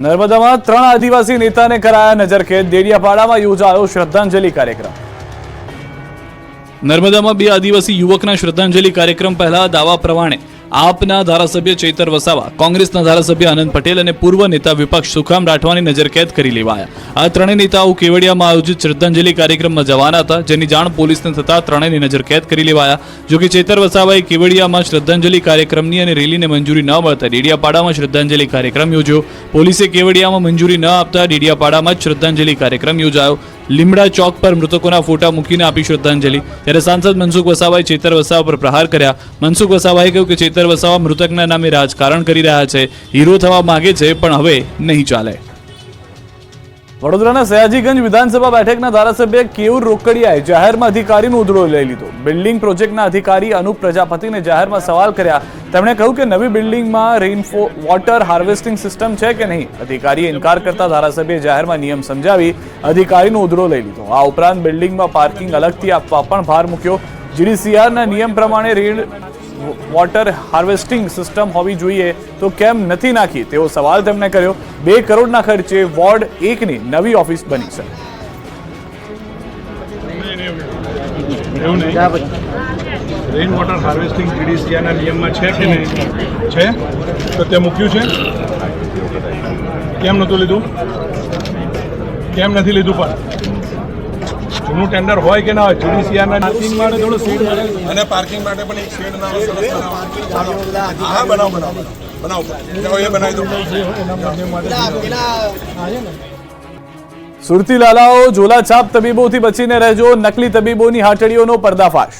નર્મદામાં 3 આદિવાસી નેતાને કરાયા નજરકેદ। દેડિયાપાડામાં યોજાયો શ્રદ્ધાંજલિ કાર્યક્રમ। નર્મદામાં 2 આદિવાસી યુવકના શ્રદ્ધાંજલિ કાર્યક્રમ પહેલા દાવા પ્રમાણે આપના ધારાસભ્ય ચૈતર વસાવા, કોંગ્રેસના ધારાસભ્ય આનંદ પટેલ અને પૂર્વ નેતા વિપક્ષ સુખામ રાઠવાની નજરકેદ કરી લેવાયા। આ ત્રણેય નેતાઓ કેવડિયામાં આયોજિત શ્રદ્ધાંજલિ કાર્યક્રમમાં જવાના હતા, જેની જાણ પોલીસને થતા ત્રણેયની નજરકેદ કરી લેવાયા। જો કે ચૈતર વસાવાએ કેવડિયામાં શ્રદ્ધાંજલિ કાર્યક્રમની અને રેલીને મંજૂરી ન મળતા ડેડિયાપાડામાં શ્રદ્ધાંજલિ કાર્યક્રમ યોજ્યો। પોલીસે કેવડિયામાં મંજૂરી ન આપતા ડેડિયાપાડામાં જ શ્રદ્ધાંજલિ કાર્યક્રમ યોજાયો। લીમડા ચોક પર મૃતકોના ફોટા મૂકીને આપી શ્રદ્ધાંજલિ। ત્યારે સાંસદ મનસુખ વસાવાએ ચૈતર વસાવા પર પ્રહાર કર્યા। મનસુખ વસાવાએ કહ્યું કે ચૈતર વસાવા મૃતકના નામે રાજકારણ કરી રહ્યા છે, હીરો થવા માંગે છે, પણ હવે નહીં ચાલે। વડોદરાના સયાજીગંજ વિધાનસભા બેઠકના ધારાસભ્ય કેયુર રોકડિયાએ જાહેરમાં અધિકારીનો ઉધડો લઈ લીધો। બિલ્ડિંગ પ્રોજેક્ટના અધિકારી અનુપ પ્રજાપતિને જાહેરમાં સવાલ કર્યા। તેમણે કહ્યું કે નવી બિલ્ડિંગમાં રેઇન વોટર હાર્વેસ્ટિંગ સિસ્ટમ છે કે નહીં। અધિકારીએ ઇનકાર કરતા ધારાસભ્યએ જાહેરમાં નિયમ સમજાવી અધિકારીનો ઉધડો લઈ લીધો। આ ઉપરાંત બિલ્ડિંગમાં પાર્કિંગ અલગથી આપવા પણ ભાર મૂક્યો। જીડીસીઆરના નિયમ પ્રમાણે રેઇન વોટર હાર્વેસ્ટિંગ સિસ્ટમ હોવી જોઈએ તો કેમ નથી નાખી તેવો સવાલ તેમણે કર્યો। 2 કરોડના ખર્ચે વોર્ડ 1ની નવી ઓફિસ બની છે। રેઇન વોટર હાર્વેસ્ટિંગ જીડીસીઆના નિયમમાં છે કે નહીં છે તો તે મૂક્યું છે, કેમ નહોતું લીધું, કેમ નથી લીધું? પણ જૂનું ટેન્ડર હોય કે ના હોય, જીડીસીઆના પાર્કિંગ માટે થોડું સીટ મળે અને પાર્કિંગ માટે પણ એક સીટ ના હા બનાવો એ બનાવી દો। સુરતી લાલાઓ, ઝોલાછાપ તબીબોથી બચીને રહેજો। નકલી તબીબોની હાટડીઓનો પર્દાફાશ।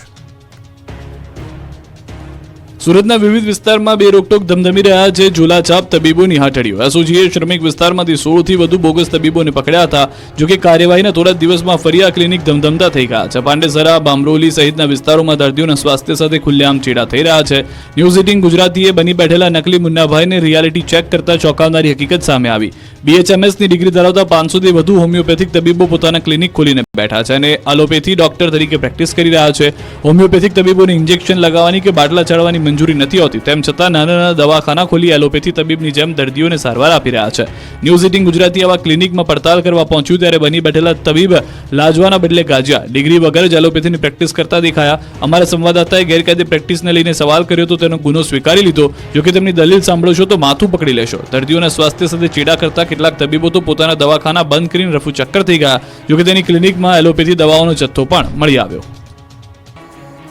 સુરતના વિવિધ વિસ્તારમાં બે રોકટોક ધમધમી રહ્યા છે ઝોલાછાપ તબીબોની હાટડીઓ। એસઓજીએ શ્રમિક વિસ્તારમાંથી 16થી વધુ બોગસ તબીબોને પકડ્યા હતા। જો કે કાર્યવાહીના થોડા દિવસમાં ફરી આ ક્લિનિક ધમધમતા થઈ ગયા છે। પાંડેસરા, બામરોલી સહિતના વિસ્તારોમાં દર્દીઓના સ્વાસ્થ્ય સાથે ખુલ્લેઆમ ચેડા થઈ રહ્યા છે। ન્યૂઝ 18 ગુજરાતીએ બની બેઠેલા નકલી મુન્નાભાઈને રિયાલિટી ચેક કરતા ચોંકાવનારી હકીકત સામે આવી। બીએચએમએસની ડિગ્રી ધરાવતા 500થી વધુ હોમિયોપેથિક તબીબો પોતાના ક્લિનિક ખોલીને બેઠા છે અને એલોપેથી ડોક્ટર તરીકે પ્રેક્ટિસ કરી રહ્યા છે। હોમિયોપેથિક તબીબોને ઇન્જેક્શન લગાવવાની કે બાટલા ચડાવવાની મંજૂરી નથી હોતી, તેમ છતાં નાના નાના દવાખાના ખોલી એલોપેથી તબીબની જેમ દર્દીઓને સારવાર આપી રહ્યા છે। ન્યૂઝ 18 ગુજરાતી આવા ક્લિનિકમાં પડતાલ કરવા પહોંચ્યું ત્યારે બની બેઠેલા તબીબ લાજવાના બદલે ગાજ્યા। ડિગ્રી વગર જ એલોપેથીની પ્રેક્ટિસ કરતા દેખાયા। અમારા સંવાદદાતાએ ગેરકાયદે પ્રેક્ટિસને લઈને સવાલ કર્યો તો તેનો ગુનો સ્વીકારી લીધો। જોકે તેમની દલીલ સાંભળશો તો માથું પકડી લેશો। દર્દીઓના સ્વાસ્થ્ય સાથે ચેડા કરતા કેટલાક તબીબો તો પોતાના દવાખાના બંધ કરીને રફુ ચક્કર થઈ ગયા। જોકે તેની ક્લિનિકમાં એલોપેથી દવાઓનો જથ્થો પણ મળી આવ્યો।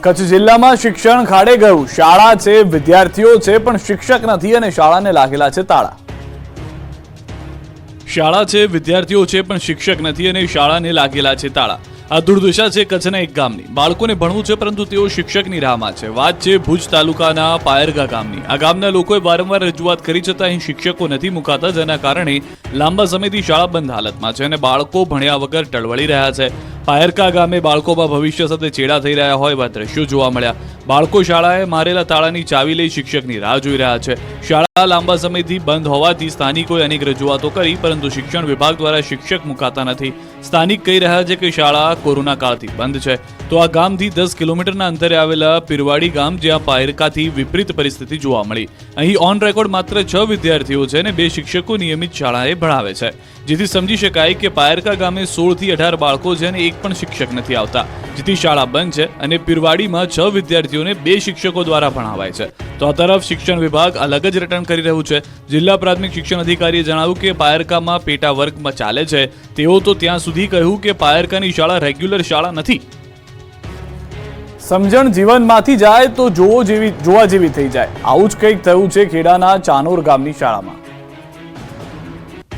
કચ્છ જિલ્લામાં શિક્ષણ ખાડે ગયું। શાળા છે, વિદ્યાર્થીઓ છે, પણ શિક્ષક નથી અને શાળાને લાગેલા છે તાળા। શાળા છે, વિદ્યાર્થીઓ છે, પણ શિક્ષક નથી અને શાળાને લાગેલા છે તાળા। આ દુર્દશા છે કચ્છના એક ગામની। બાળકોને ભણવું છે પરંતુ તેઓ શિક્ષકની રાહમાં છે। વાત છે ભુજ તાલુકાના પાયરગા ગામની। આ ગામના લોકોએ વારંવાર રજૂઆત કરી છતાં અહીં શિક્ષકો નથી મુકાતા, જેના કારણે લાંબા સમયથી શાળા બંધ હાલતમાં છે અને બાળકો ભણ્યા વગર ટળવળી રહ્યા છે। પાયરકા ગામે બાળકોમાં ભવિષ્ય સાથે ચેડા થઈ રહ્યા હોય એવા દ્રશ્યો જોવા મળ્યા। બાળકો શાળાએ મારેલા તાળાની ચાવી લઈ શિક્ષકની રાહ જોઈ રહ્યા છે। શાળા લાંબા સમયથી બંધ હોવાથી સ્થાનિકોએ અનેક રજૂઆતો કરી, પરંતુ શિક્ષણ વિભાગ દ્વારા શિક્ષક મુકાતા નથી। સ્થાનિક કહી રહ્યા છે કે શાળા કોરોના કાળથી બંધ છે। તો આ ગામથી 10 કિલોમીટરના અંતરે આવેલા પીરવાડી ગામ, જ્યાં પાયરકાથી વિપરીત પરિસ્થિતિ જોવા મળી। અહીં ઓન રેકોર્ડ માત્ર 6 વિદ્યાર્થીઓ છે અને 2 શિક્ષકો નિયમિત શાળાએ ભણાવે છે, જેથી સમજી શકાય કે પાયરકા ગામે 16 થી 18 બાળકો છે અને એક પણ શિક્ષક નથી આવતા, જેથી શાળા બંધ છે અને પીરવાડીમાં 6 વિદ્યાર્થીઓને 2 શિક્ષકો દ્વારા ભણાવાય છે। તો આ તરફ શિક્ષણ વિભાગ અલગ જ રટણ કરી રહ્યું છે। જિલ્લા પ્રાથમિક શિક્ષણ અધિકારીએ જણાવ્યું કે પાયરકામાં પેટા વર્ગમાં ચાલે છે। તેઓ તો ત્યાં સુધી કહ્યું કે પાયરકાની શાળા રેગ્યુલર શાળા નથી। સમજણ જીવનમાંથી જાય તો જોવા જેવી થઈ જાય। આવું જ કંઈક થયું છે ખેડાના ચાનોર ગામની શાળામાં।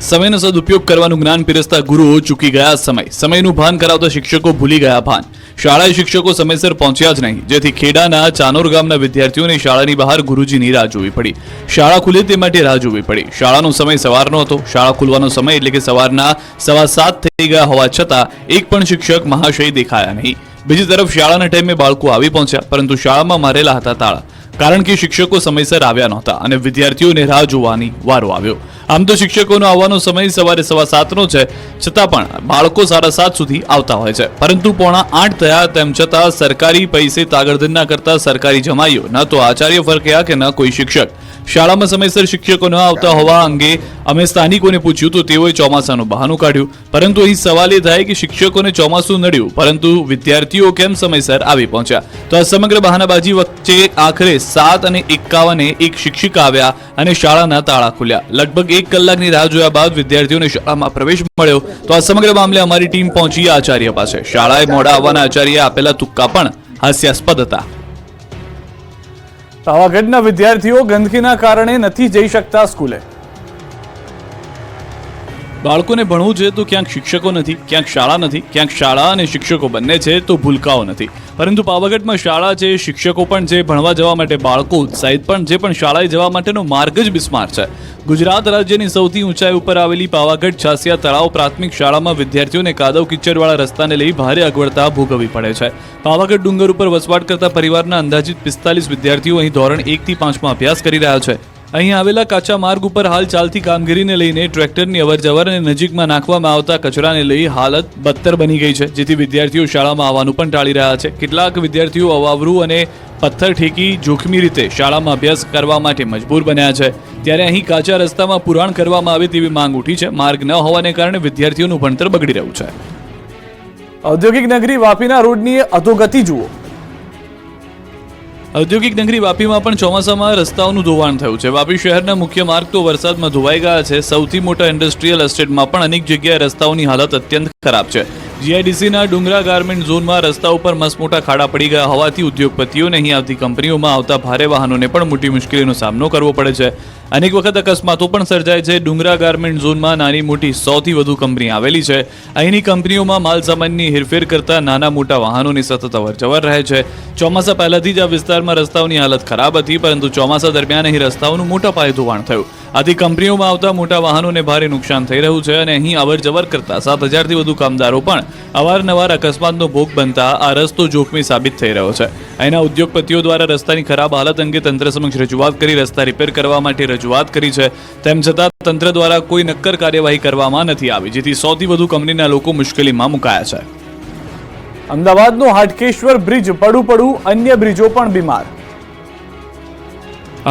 સમયનો સદુપયોગ કરવાનું જ્ઞાન પીરસતા ગુરુઓ ચૂકી ગયા સમયનું ભાન કરાવતા શિક્ષકો ભૂલી ગયા ભાન। શાળાએ શિક્ષકો સમયસર પહોંચ્યા જ નહીં, જેથી ખેડાના ચાનોર ગામના વિદ્યાર્થીઓને શાળાની બહાર ગુરુજીની રાહ જોવી પડી। શાળા ખુલે તે માટે રાહ જોવી પડી। શાળાનો સમય સવારનો હતો। શાળા ખુલવાનો સમય એટલે કે સવારના 7:15 થઈ ગયા હોવા છતાં એક પણ શિક્ષક મહાશય દેખાયા નહીં। બીજી તરફ શાળાના ટાઈમે બાળકો આવી પહોંચ્યા, પરંતુ શાળામાં મારેલા હતા તાળા, કારણ કે શિક્ષકો સમયસર આવ્યા નહોતા અને વિદ્યાર્થીઓને રાહ જોવાની વારો આવ્યો। આમ તો શિક્ષકોનો આવવાનો સમય સવારે 7:15નો છે, છતાં પણ બાળકો 7:30 સુધી આવતા હોય છે, પરંતુ 7:45 થયા તેમ છતાં સરકારી પૈસે તાગડધન ના કરતા સરકારી જમાઈઓ ન તો આચાર્ય ફરક્યા કે ન કોઈ શિક્ષક। શાળામાં સમયસર શિક્ષકો ન આવતા હોવા અંગે અમે સ્થાનિકોને પૂછ્યું તો તેઓએ ચોમાસાનું બહાનું કાઢ્યું, પરંતુ અહીં સવાલ એ થાય કે શિક્ષકોને ચોમાસું નડ્યું પરંતુ વિદ્યાર્થીઓ કેમ સમયસર આવી પહોંચ્યા? તો આ સમગ્ર બહાનાબાજી વચ્ચે આખરે 7:51 એક શિક્ષિકા આવ્યા અને શાળાના તાળા ખુલ્યા. લગભગ 1 કલાકની રાહ જોયા બાદ વિદ્યાર્થીઓને શાળામાં પ્રવેશ મળ્યો. તો આ સમગ્ર મામલે અમારી ટીમ પહોંચી આચાર્ય પાસે. શાળાએ મોડા આવવાના આચાર્યએ આપેલા તુક્કા પણ હાસ્યાસ્પદ હતા. પાવાગઢના વિદ્યાર્થીઓ ગંદકીના કારણે નથી જઈ શકતા સ્કૂલે. બાળકોને ભણવું છે તો ક્યાંક શિક્ષકો નથી, ક્યાંક શાળા નથી, ક્યાંક શાળા અને શિક્ષકો બંને છે તો ભૂલકાઓ નથી. પરંતુ પાવાગઢમાં શાળા છે, શિક્ષકો પણ છે, ભણવા જવા માટે બાળકો ઉત્સાહિત પણ છે, પણ શાળાએ જવા માટેનો માર્ગ જ બિસ્માર છે. ગુજરાત રાજ્યની સૌથી ઊંચાઈ ઉપર આવેલી પાવાગઢ છાસિયા તળાવ પ્રાથમિક શાળામાં વિદ્યાર્થીઓને કાદવ કિચડવાળા રસ્તાને લઈ ભારે અગવડતા ભોગવવી પડે છે. પાવાગઢ ડુંગર ઉપર વસવાટ કરતા પરિવારના અંદાજિત 45 વિદ્યાર્થીઓ અહીં ધોરણ 1 થી 5માં અભ્યાસ કરી રહ્યા છે. અહીં આવેલા કાચા માર્ગ ઉપર હાલ ચાલતી કામગીરીને લઈને ટ્રેક્ટરની અવરજવર અને નજીકમાં નાખવામાં આવતા કચરાને લઈ હાલત બદતર બની ગઈ છે, જેથી વિદ્યાર્થીઓ શાળામાં આવવાનું પણ ટાળી રહ્યા છે. કેટલાક વિદ્યાર્થીઓ અવાવરું અને પથ્થર ઠેકી જોખમી રીતે શાળામાં અભ્યાસ કરવા માટે મજબૂર બન્યા છે. ત્યારે અહીં કાચા રસ્તામાં પુરાણ કરવામાં આવે તેવી માંગ ઉઠી છે. માર્ગ ન હોવાને કારણે વિદ્યાર્થીઓનું ભણતર બગડી રહ્યું છે. ઔદ્યોગિક નગરી વાપીના રોડની અધોગતિ જુઓ. ઔદ્યોગિક નગરી વાપીમાં પણ ચોમાસામાં રસ્તાઓનું ધોવાણ થયું છે. વાપી શહેરના મુખ્ય માર્ગ તો વરસાદમાં ધોવાઈ ગયા છે. સૌથી મોટા ઇન્ડસ્ટ્રીયલ એસ્ટેટમાં પણ અનેક જગ્યાએ રસ્તાઓની હાલત અત્યંત ખરાબ છે. જીઆઈડીસીના ડુંગરા ગાર્મેન્ટ ઝોનમાં રસ્તા ઉપર મસમોટા ખાડા પડી ગયા હોવાથી ઉદ્યોગપતિઓને અહીં આવતી કંપનીઓમાં આવતા ભારે વાહનોને પણ મોટી મુશ્કેલીનો સામનો કરવો પડે છે. અનેક વખત અકસ્માતો પણ સર્જાય છે. ડુંગરા ગાર્મેન્ટ ઝોનમાં નાની મોટી 100થી વધુ કંપની આવેલી છે. અહીંની કંપનીઓમાં માલ સામાનની હેરફેર કરતા નાના મોટા વાહનોની સતત અવરજવર રહે છે. ચોમાસા પહેલાથી જ આ વિસ્તારમાં રસ્તાઓની હાલત ખરાબ હતી, પરંતુ ચોમાસા દરમિયાન અહીં રસ્તાઓનું મોટા પાયે ધોવાણ થયું. આથી કંપનીઓમાં આવતા મોટા વાહનોને ભારે નુકસાન થઈ રહ્યું છે અને અહીં અવરજવર કરતા 7000થી વધુ કામદારો પણ અવારનવાર અકસ્માતનો ભોગ બનતા આ રસ્તો જોખમી સાબિત થઈ રહ્યો છે. અહીંના ઉદ્યોગપતિઓ દ્વારા રસ્તાની ખરાબ હાલત અંગે તંત્ર સમક્ષ રજૂઆત કરી રસ્તા રિપેર કરવા માટે રજૂઆત કરી છે. તેમ છતાં તંત્ર દ્વારા કોઈ નક્કર કાર્યવાહી કરવામાં નથી આવી, જેથી 100થી વધુ કંપનીના લોકો મુશ્કેલીમાં મુકાયા છે. અમદાવાદનો હાટકેશ્વર બ્રિજ પડું અન્ય બ્રિજો પણ બીમાર.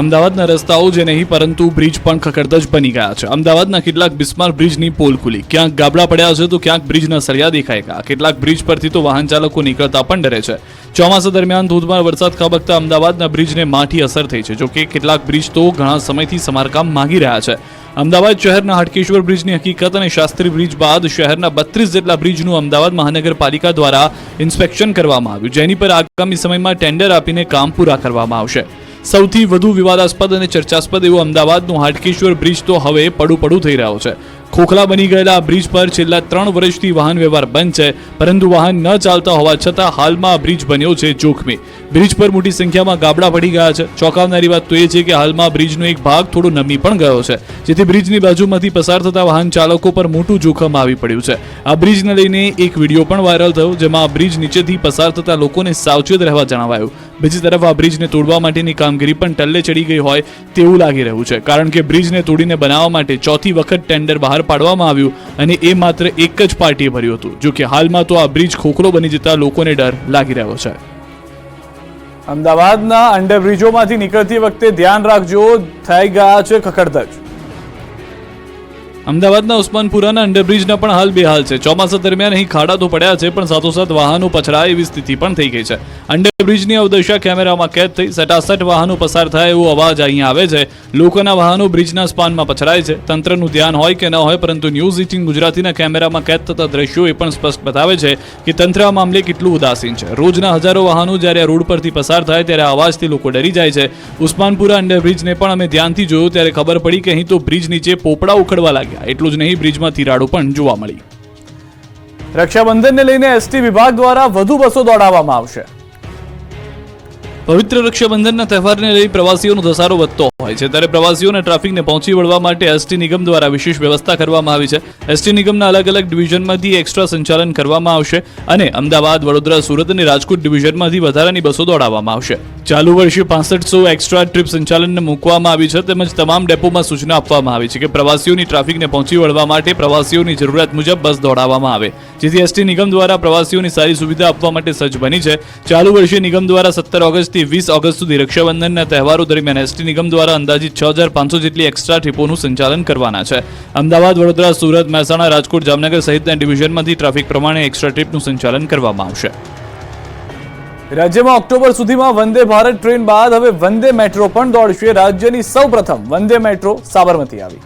અમદાવાદના રસ્તાઓ જે નહીં પરંતુ બ્રિજ પણ ખખડધજ બની ગયા છે. અમદાવાદના કેટલાક બિસ્માર બ્રિજની પોલ ખુલી, ક્યાંક ગાબડા પડ્યા છે તો ક્યાંક બ્રિજના સળિયા દેખાય ગયા. કેટલાક બ્રિજ પરથી તો વાહન ચાલકો નીકળતા પણ ડરે છે. ચોમાસા દરમિયાન ધોધમાર વરસાદ ખાબકતા અમદાવાદના બ્રિજને માઠી અસર થઈ છે. જોકે કેટલાક બ્રિજ તો ઘણા સમયથી સમારકામ માંગી રહ્યા છે. અમદાવાદ શહેરના હાટકેશ્વર બ્રિજની હકીકત અને શાસ્ત્રી બ્રિજ બાદ શહેરના 32 જેટલા બ્રિજનું અમદાવાદ મહાનગરપાલિકા દ્વારા ઇન્સ્પેક્શન કરવામાં આવ્યું, જેની પર આગામી સમયમાં ટેન્ડર આપીને કામ પૂરા કરવામાં આવશે. સૌથી વધુ વિવાદાસ્પદ અને ચર્ચાસ્પદ એવું અમદાવાદનું હાટકેશ્વર બ્રિજ તો હવે પડું થઈ રહ્યો છે. ખોખલા બની ગયેલા આ બ્રિજ પર છેલ્લા 3 વર્ષથી વાહન વ્યવહાર બંધ છે, પરંતુ વાહન ન ચાલતા હોવા છતાં હાલમાં આ બ્રિજ બન્યો છે જોખમી. બ્રિજ પર મોટી સંખ્યામાં ગાબડા પડી ગયા છે. ચોંકાવનારી વાત તો એ છે કે હાલમાં બ્રિજનો એક ભાગ થોડો નમી પણ ગયો છે, જેથી બ્રિજની બાજુમાંથી પસાર થતા વાહન ચાલકો પર મોટું જોખમ આવી પડ્યું છે. આ બ્રિજને લઈને એક વિડીયો પણ વાયરલ થયો, જેમાં આ બ્રિજ નીચેથી પસાર થતા લોકોને સાવચેત રહેવા જણાવાયું. બીજી તરફ આ બ્રિજને તોડવા માટેની કામગીરી પણ ટલ્લે ચડી ગઈ હોય તેવું લાગી રહ્યું છે, કારણ કે બ્રિજને તોડીને બનાવવા માટે 4થી વખત ટેન્ડર બહાર પાડવામાં આવ્યું અને એ માત્ર એક જ પાર્ટીએ ભર્યું હતું. જો કે હાલમાં તો આ બ્રિજ ખોખલો બની જતા લોકોને ડર લાગી રહ્યો છે. અમદાવાદના અંડરબ્રિજોમાંથી નીકળતી વખતે ધ્યાન રાખજો, થઈ ગયા છે ખખડધજ. અમદાવાદના ઉસ્માનપુરાના અંડરબ્રિજના પણ હાલ બેહાલ છે. ચોમાસા દરમિયાન અહીં ખાડા તો પડ્યા છે, પણ સાથોસાથ વાહનો પછડાય એવી સ્થિતિ પણ થઈ ગઈ છે. અંડરબ્રિજની અવદશા કેમેરામાં કેદ થઈ. સટાસટ વાહનો પસાર થાય એવો અવાજ અહીં આવે છે. લોકોના વાહનો બ્રિજના સ્પાનમાં પછડાય છે. તંત્રનું ધ્યાન હોય કે ન હોય, પરંતુ ન્યૂઝ 18 ગુજરાતીના કેમેરામાં કેદ થતા દ્રશ્યો એ પણ સ્પષ્ટ બતાવે છે કે તંત્ર આ મામલે કેટલું ઉદાસીન છે. રોજના હજારો વાહનો જ્યારે આ રોડ પરથી પસાર થાય ત્યારે આ અવાજથી લોકો ડરી જાય છે. ઉસ્માનપુરા અંડરબ્રિજને પણ અમે ધ્યાનથી જોયું ત્યારે ખબર પડી કે અહીં તો બ્રિજ નીચે પોપડા ઉખડવા લાગ્યા. એટલું જ નહીં, બ્રિજમાં તિરાડો પણ જોવા મળી. રક્ષાબંધનને લઈને એસટી વિભાગ દ્વારા વધુ બસો દોડાવવામાં આવશે. પવિત્ર રક્ષાબંધનના તહેવારને લઈ પ્રવાસીઓનો ધસારો વધતો હોય છે, ત્યારે પ્રવાસીઓના ટ્રાફિકને પહોંચી વળવા માટે એસટી નિગમ દ્વારા વિશેષ વ્યવસ્થા કરવામાં આવી છે. એસટી નિગમના અલગ અલગ ડિવિઝનમાંથી એક્સ્ટ્રા સંચાલન કરવામાં આવશે અને અમદાવાદ, વડોદરા, સુરત અને રાજકોટ ડિવિઝનમાંથી વધારાની બસો દોડાવવામાં આવશે. ચાલુ વર્ષે 6500 એક્સ્ટ્રા ટ્રીપ સંચાલનને મૂકવામાં આવી છે. તેમજ તમામ ડેપોમાં સૂચના આપવામાં આવી છે કે પ્રવાસીઓની ટ્રાફિકને પહોંચી વળવા માટે પ્રવાસીઓની જરૂરિયાત મુજબ બસ દોડાવવામાં આવે. જેથી એસટી નિગમ દ્વારા પ્રવાસીઓની સારી સુવિધા આપવા માટે સજ્જ બની છે. ચાલુ વર્ષે નિગમ દ્વારા 17 ઓગસ્ટથી 20 ઓગસ્ટ સુધી રક્ષાબંધનના તહેવારો દરમિયાન એસટી નિગમ દ્વારા અંદાજિત 6500 જેટલી એક્સ્ટ્રા ટ્રીપોનું સંચાલન કરવાના છે. અમદાવાદ, વડોદરા, સુરત, મહેસાણા, રાજકોટ, જામનગર સહિતના ડિવિઝનમાંથી ટ્રાફિક પ્રમાણે એક્સ્ટ્રા ટ્રીપનું સંચાલન કરવામાં આવશે. રાજ્યમાં ઓક્ટોબર સુધીમાં વંદે ભારત ટ્રેન બાદ હવે વંદે મેટ્રો પણ દોડશે. રાજ્યની સૌપ્રથમ વંદે મેટ્રો સાબરમતી આવી.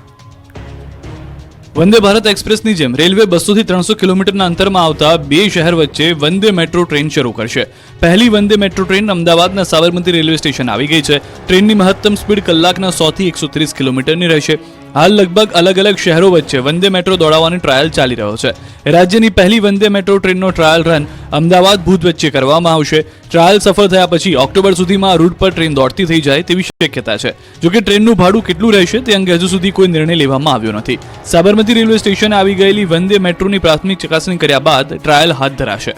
વંદે ભારત એક્સપ્રેસની જેમ રેલવે 200 થી 300 કિલોમીટરના અંતરમાં આવતા બે શહેર વચ્ચે વંદે મેટ્રો ટ્રેન શરૂ કરશે. પહેલી વંદે મેટ્રો ટ્રેન અમદાવાદના સાબરમતી રેલવે સ્ટેશન આવી ગઈ છે. ટ્રેનની મહત્તમ સ્પીડ કલાકના 100 થી 130 કિલોમીટરની રહેશે. હાલ લગભગ અલગ અલગ શહેરો વચ્ચે વંદે મેટ્રો દોડાવવાનો ટ્રાયલ ચાલી રહ્યો છે. રાજ્યની પહેલી વંદે મેટ્રો ટ્રેનનો ટ્રાયલ રન અમદાવાદ ભુજ વચ્ચે કરવામાં આવશે. ટ્રાયલ સફળ થયા પછી ઓક્ટોબર સુધીમાં આ રૂટ પર ટ્રેન દોડતી થઈ જાય તેવી શક્યતા છે. જોકે ટ્રેનનું ભાડું કેટલું રહેશે તે અંગે હજુ સુધી કોઈ નિર્ણય લેવામાં આવ્યો નથી. સાબરમતી રેલવે સ્ટેશને આવી ગયેલી વંદે મેટ્રોની પ્રાથમિક ચકાસણી કર્યા બાદ ટ્રાયલ હાથ ધરાશે.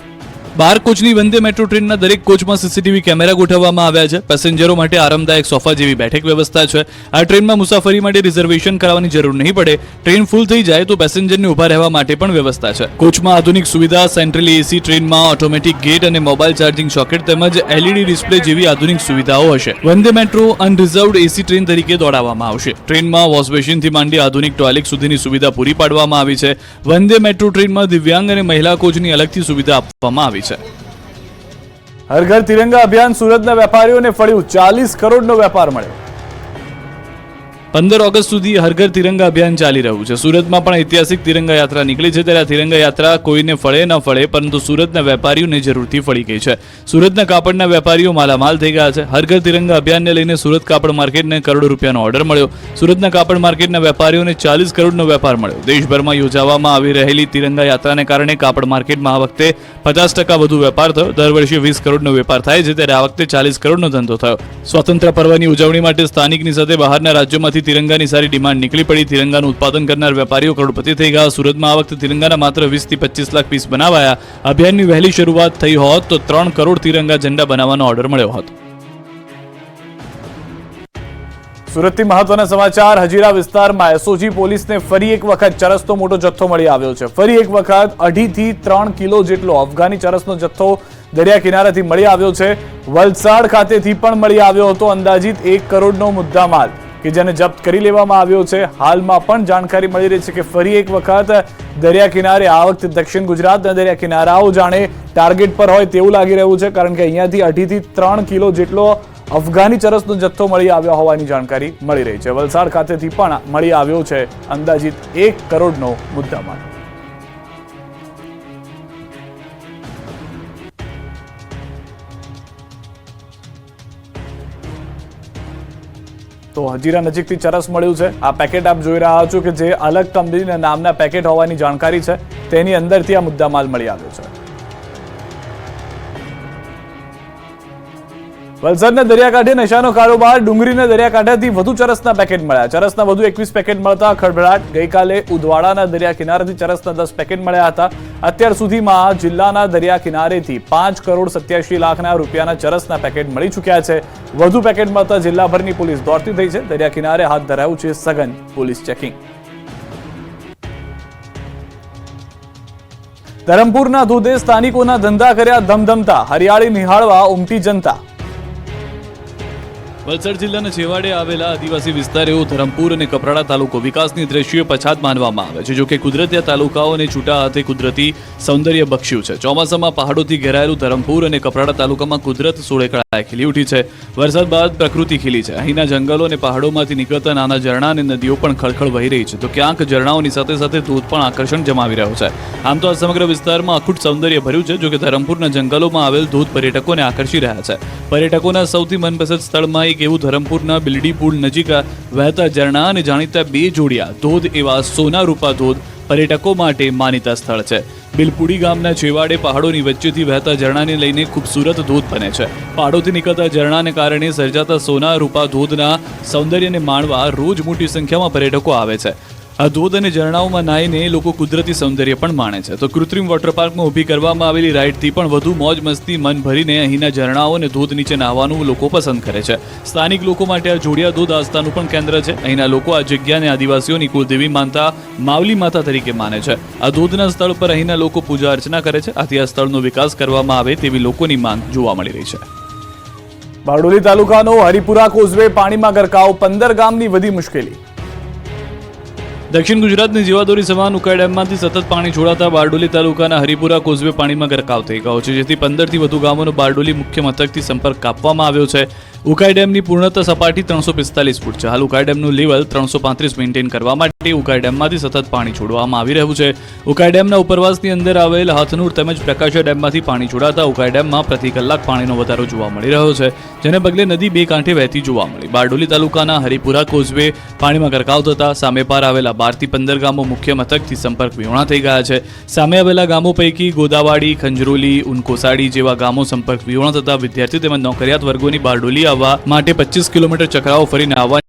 12 કોચની વંદે મેટ્રો ટ્રેનના દરેક કોચમાં સીસીટીવી કેમેરા ગોઠવવામાં આવ્યા છે. પેસેન્જરો માટે આરામદાયક સોફા જેવી બેઠક વ્યવસ્થા છે. આ ટ્રેનમાં મુસાફરી માટે રિઝર્વેશન કરાવવાની જરૂર નહીં પડે. ટ્રેન ફૂલ થઈ જાય તો પેસેન્જરને ઊભા રહેવા માટે પણ વ્યવસ્થા છે. કોચમાં આધુનિક સુવિધા, સેન્ટ્રલી એસી, ટ્રેનમાં ઓટોમેટિક ગેટ અને મોબાઈલ ચાર્જિંગ સોકેટ તેમજ એલઈડી ડિસ્પ્લે જેવી આધુનિક સુવિધાઓ હશે. વંદે મેટ્રો અનરિઝર્વડ એસી ટ્રેન તરીકે દોડાવવામાં આવશે. ટ્રેનમાં વોશ બેસિનથી માંડી આધુનિક ટોયલેટ સુધીની સુવિધા પૂરી પાડવામાં આવી છે. વંદે મેટ્રો ટ્રેનમાં દિવ્યાંગ અને મહિલા કોચની અલગથી સુવિધા આપવામાં આવી છે. હર ઘર તિરંગા અભિયાન સુરતના વેપારીઓને ફળ્યું 40 કરોડનો વેપાર મળ્યો. 15 ઓગસ્ટ સુધી હર ઘર તિરંગા અભિયાન ચાલી રહ્યું છે. સુરતમાં પણ ઐતિહાસિક તિરંગા યાત્રા નીકળી છે. ત્યારે આ તિરંગા યાત્રા કોઈને ફળે ન ફળે પરંતુ સુરતના વેપારીઓને જરૂરથી ફળી ગઈ છે. સુરતના કાપડના વેપારીઓ માલામાલ થઈ ગયા છે. હર ઘર તિરંગા અભિયાનને લઈને સુરત કાપડ માર્કેટને કરોડો રૂપિયાનો ઓર્ડર મળ્યો. સુરતના કાપડ માર્કેટના વેપારીઓને 40 કરોડનો વેપાર મળ્યો. દેશભરમાં યોજવામાં આવી રહેલી તિરંગા યાત્રાને કારણે કાપડ માર્કેટમાં આ વખતે 50% વધુ વેપાર થયો. દર વર્ષે 20 કરોડનો વેપાર થાય છે ત્યારે આ વખતે 40 કરોડનો ધંધો થયો. સ્વાતંત્ર્ય પર્વની ઉજવણી માટે સ્થાનિકની સાથે બહારના રાજ્યોમાંથી તિરંગાની સારી ડિમાન્ડ નીકળી પડી. તિરંગાનું ઉત્પાદન કરનાર વેપારીઓ કરોડપતિ થઈ ગયા. સુરતમાં આ વખતે તિરંગાના માત્ર 20 થી 25 લાખ પીસ બનાવાયા. અભિયાનની વહેલી શરૂઆત થઈ હોત તો 3 કરોડ તિરંગા ઝંડા બનાવવાનો ઓર્ડર મળ્યો હોત. સુરતથી મહત્વના સમાચાર. હજીરા વિસ્તારમાં એસઓજી પોલીસને ફરી એક વખત ચરસનો મોટો જથ્થો મળી આવ્યો છે. ફરી એક વખત 2.5 થી 3 કિલો જેટલો અફઘાની ચરસનો જથ્થો દરિયા કિનારેથી મળી આવ્યો છે. વલસાડ ખાતેથી પણ મળી આવ્યો હતો. અંદાજિત 1 કરોડનો મુદ્દામાલ કે જેને જપ્ત કરી લેવામાં આવ્યો છે. હાલમાં પણ જાણકારી મળી રહી છે કે ફરી એક વખત દરિયા કિનારે આ વખતે દક્ષિણ ગુજરાતના દરિયા કિનારાઓ જાણે ટાર્ગેટ પર હોય તેવું લાગી રહ્યું છે. કારણ કે અહીંયાથી 2.5 થી 3 કિલો જેટલો અફઘાની ચરસનો જથ્થો મળી આવ્યો હોવાની જાણકારી મળી રહી છે. વલસાડ ખાતેથી પણ મળી આવ્યો છે અંદાજિત 1 કરોડનો મુદ્દામાલ. તો હજીરા નજીકથી ચરસ મળ્યું છે. આ પેકેટ આપ જોઈ રહ્યા છો કે જે અલગ કંપનીના નામના પેકેટ હોવાની જાણકારી છે. તેની અંદરથી આ મુદ્દામાલ મળી આવ્યો છે. વલસાડના દરિયાકાંઠે નશાનો કારોબાર. ડુંગરીના દરિયાકાંઠેથી વધુ ચરસના પેકેટ મળ્યા. ચરસના વધુ 21 પેકેટ મળતા ખળભળાટ. ગઈકાલે ઉદવાડાના દરિયા કિનારેથી ચરસના 10 પેકેટ મળ્યા હતા. અત્યાર સુધીમાં જિલ્લાના દરિયા કિનારેથી 5 કરોડ 87 લાખના રૂપિયાના ચરસના પેકેટ મળી ચૂક્યા છે. વધુ પેકેટ મળતા જિલ્લાભરની પોલીસ દોડતી થઈ છે. દરિયા કિનારે હાથ ધરાયું છે સઘન પોલીસ ચેકિંગ. ધરમપુરના ધોધે સ્થાનિકોના ધંધા કર્યા ધમધમતા. હરિયાળી નિહાળવા ઉમટી જનતા. વલસાડ જિલ્લાના છેવાડે આવેલા આદિવાસી વિસ્તાર એવો ધરમપુર અને કપરાડા તાલુકો વિકાસની દ્રષ્ટિએ પછાત માનવામાં આવે છે. જોકે કુદરતી તાલુકાઓને છૂટા હાથે કુદરતી સૌંદર્ય બક્ષ્યું છે. ચોમાસામાં પહાડોથી ઘેરાયેલું ધરમપુર અને કપરાડા તાલુકામાં કુદરત સોળેકળાએ ખીલી ઉઠી છે. વરસાદ બાદ પ્રકૃતિ ખીલી છે. અહીંના જંગલો અને પહાડોમાંથી નીકળતા નાના ઝરણા અને નદીઓ પણ ખળખળ વહી રહી છે. તો ક્યાંક ઝરણાઓની સાથે સાથે ધોધ પણ આકર્ષણ જમાવી રહ્યો છે. આમ તો આ સમગ્ર વિસ્તારમાં અખૂટ સૌંદર્ય ભર્યું છે. જોકે ધરમપુરના જંગલોમાં આવેલ ધોધ પર્યટકોને આકર્ષી રહ્યા છે. પર્યટકોના સૌથી મનપસંદ સ્થળમાં એક એવું ધરમપુરના બિલડી પુલ નજીક વહેતા ઝરણા અને જાણીતા 2 જોડિયા ધોધ એવા સોના રૂપા ધોધ પર્યટકો માટે માનીતા સ્થળ છે. બિલપુડી ગામના છેવાડે પહાડોની વચ્ચેથી વહેતા ઝરણાને લઈને ખૂબસૂરત ધોધ બને છે. પહાડોથી નીકળતા ઝરણાને કારણે સર્જાતા સોના રૂપા ધોધના સૌંદર્યને માણવા રોજ મોટી સંખ્યામાં પર્યટકો આવે છે. આ ધોધ અને ઝરણાઓમાં નાહીને લોકો કુદરતી સૌંદર્ય પણ માણે છે. તો કૃત્રિમ વોટર પાર્કમાં ઊભી કરવામાં આવેલી રાઇડથી પણ વધુ મોજ મસ્તી મન ભરીને અહીંના ઝરણાઓ અને ધોધ નીચે નાહવાનું લોકો પસંદ કરે છે. સ્થાનિક લોકો માટે આ જોડિયા ધોધ આસ્થાનું પણ કેન્દ્ર છે. અહીંના લોકો આ જગ્યાને આદિવાસીઓની કુળદેવી માનતા માવલી માતા તરીકે માને છે. આ ધોધના સ્થળ પર અહીંના લોકો પૂજા અર્ચના કરે છે. આથી આ સ્થળનો વિકાસ કરવામાં આવે તેવી લોકોની માંગ જોવા મળી રહી છે. બારડોલી તાલુકાનો હરિપુરા કોઝવે પાણીમાં ગરકાવ, 15 ગામની વધી મુશ્કેલી. દક્ષિણ ગુજરાતની જીવાદોરી સમાન ઉકાઈ ડેમમાંથી સતત પાણી છોડાતા બારડોલી તાલુકાના હરિપુરા કોઝવે પાણીમાં ગરકાવ થઈ ગયો છે, જેથી 15થી વધુ ગામોનો બારડોલી મુખ્ય મથકથી સંપર્ક કાપવામાં આવ્યો છે. ઉકાઈ ડેમની પૂર્ણતઃ સપાટી 345 ફૂટ છે. હાલ ઉકાઈ ડેમનું લેવલ 335 મેન્ટેન કરવા માટે ઉકાઈ ડેમમાંથી સતત પાણી છોડવામાં આવી રહ્યું છે. ઉકાઈ ડેમના ઉપરવાસની અંદર આવેલ હાથનુર તેમજ પ્રકાશા ડેમમાંથી પાણી છોડાતા ઉકાઈ ડેમમાં પ્રતિ કલાક પાણીનો વધારો જોવા મળી રહ્યો છે, જેને પગલે નદી બે કાંઠે વહેતી જોવા મળી. બારડોલી તાલુકાના હરિપુરા કોઝવે પાણીમાં ગરકાવ થતા સામે પાર આવેલા 12 થી 15 ગામો મુખ્ય મથકથી સંપર્ક વિહોણા થઈ ગયા છે. સામે આવેલા ગામો પૈકી ગોદાવાડી, ખંજરોલી, ઉનકોસાડી જેવા ગામો સંપર્ક વિહોણા થતા વિદ્યાર્થીઓ તેમજ નોકરિયાત વર્ગોની બારડોલી આવવા માટે 25 કિલોમીટર ચક્રાઓ ફરીને આવવાની